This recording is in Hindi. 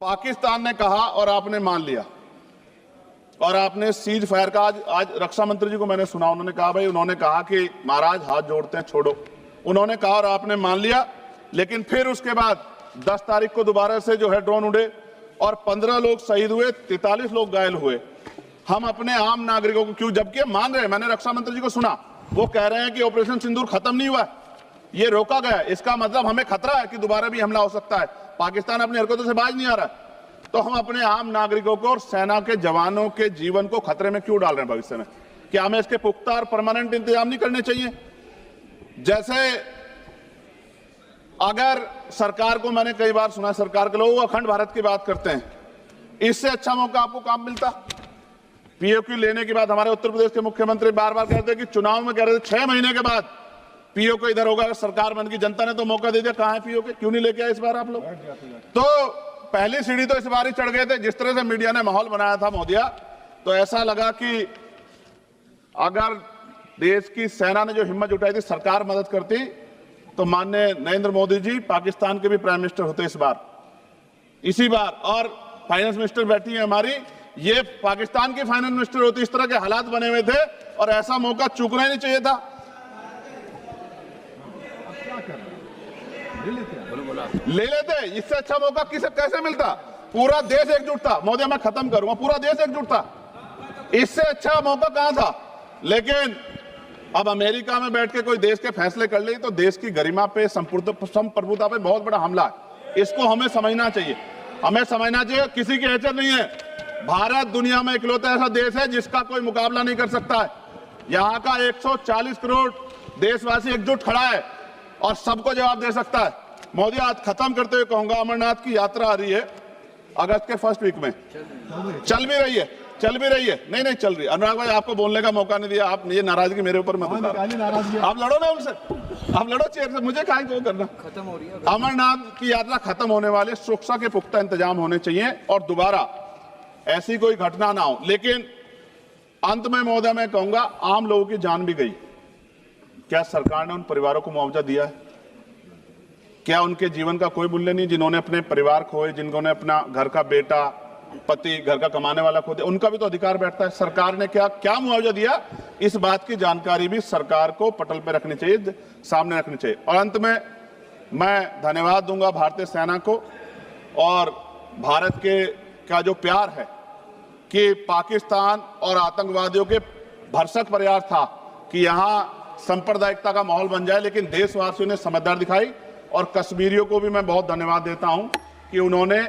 पाकिस्तान ने कहा और आपने मान लिया और आपने सीज फायर का आज रक्षा मंत्री जी को मैंने सुना, उन्होंने कहा भाई, उन्होंने कहा कि महाराज हाथ जोड़ते हैं छोड़ो, उन्होंने कहा और आपने मान लिया। लेकिन फिर उसके बाद 10 तारीख को दोबारा से जो है ड्रोन उड़े और 15 लोग शहीद हुए, 43 लोग घायल हुए। हम अपने आम नागरिकों को क्यों, जबकि मान रहे, मैंने रक्षा मंत्री जी को सुना, वो कह रहे हैं कि ऑपरेशन सिंदूर खत्म नहीं हुआ, ये रोका गया, इसका मतलब हमें खतरा है कि दोबारा भी हमला हो सकता है, पाकिस्तान अपनी हरकतों से बाज नहीं आ रहा। तो हम अपने आम नागरिकों को और सेना के जवानों के जीवन को खतरे में क्यों डाल रहे हैं भविष्य में? क्या हमें इसके पुख्ता और परमानेंट इंतजाम नहीं करने चाहिए? जैसे अगर सरकार को, मैंने कई बार सुना सरकार के लोग अखंड भारत की बात करते हैं, इससे अच्छा मौका आपको काम मिलता। पीओक्यू लेने के बाद हमारे उत्तर प्रदेश के मुख्यमंत्री बार बार कहते कि चुनाव में कह रहे थे 6 महीने के बाद पीओक्यू इधर होगा, अगर सरकार बन गई, जनता ने तो मौका दे दिया, कहां है पीओक्यू? क्यों नहीं लेके आए इस बार आप लोग? तो पहली सीढ़ी तो इस बार ही चढ़ गए थे। जिस तरह से मीडिया ने माहौल बनाया था मोदिया, तो ऐसा लगा कि अगर देश की सेना ने जो हिम्मत जुटाई थी, सरकार मदद करती, तो माननीय नरेंद्र मोदी जी पाकिस्तान के भी प्राइम मिनिस्टर होते इस बार, इसी बार, और फाइनेंस मिनिस्टर बैठी है हमारी, ये पाकिस्तान की फाइनेंस मिनिस्टर होती। इस तरह के हालात बने हुए थे और ऐसा मौका चूकना ही नहीं चाहिए था। ले लेते, इससे अच्छा मौका किसे कैसे मिलता? पूरा देश एकजुट था। मोदी, मैं खत्म करूंगा, पूरा देश एकजुट था, इससे अच्छा मौका कहां था? लेकिन अब अमेरिका में बैठ के कोई देश के फैसले कर ले तो देश की गरिमा पे, संप्रभुता पे बहुत बड़ा हमला है। इसको हमें समझना चाहिए, हमें समझना चाहिए किसी की हैसियत नहीं है। भारत दुनिया में इकलौता ऐसा देश है जिसका कोई मुकाबला नहीं कर सकता है। यहाँ का 140 करोड़ देशवासी एकजुट खड़ा है और सबको जवाब दे सकता है। मोदी, आज खत्म करते हुए कहूंगा, अमरनाथ की यात्रा आ रही है अगस्त के फर्स्ट वीक में, चल भी रही है, नहीं चल रही। अनुराग भाई, आपको बोलने का मौका नहीं दिया, आप ये नाराजगी मेरे ऊपर मत उतारो, आप लड़ो ना उनसे, आप लड़ो चेयर से, मुझे कहाँ वो करना। खत्म हो रही है अमरनाथ की यात्रा, खत्म होने वाले, सुरक्षा के पुख्ता इंतजाम होने चाहिए और दोबारा ऐसी कोई घटना ना हो। लेकिन अंत में महोदय मैं कहूंगा, आम लोगों की जान भी गई, क्या सरकार ने उन परिवारों को मुआवजा दिया है? क्या उनके जीवन का कोई मूल्य नहीं? जिन्होंने अपने परिवार खोए, जिन्होंने अपना घर का बेटा, पति, घर का कमाने वाला खो दिया, उनका भी तो अधिकार बैठता है। सरकार ने क्या मुआवजा दिया, इस बात की जानकारी भी सरकार को पटल पर रखनी चाहिए, सामने रखनी चाहिए। और अंत में मैं धन्यवाद दूंगा भारतीय सेना को और भारत के का जो प्यार है कि पाकिस्तान और आतंकवादियों के भरसक प्रयास था कि यहां सांप्रदायिकता का माहौल बन जाए, लेकिन देशवासियों ने समझदारी दिखाई। और कश्मीरियों को भी मैं बहुत धन्यवाद देता हूं कि उन्होंने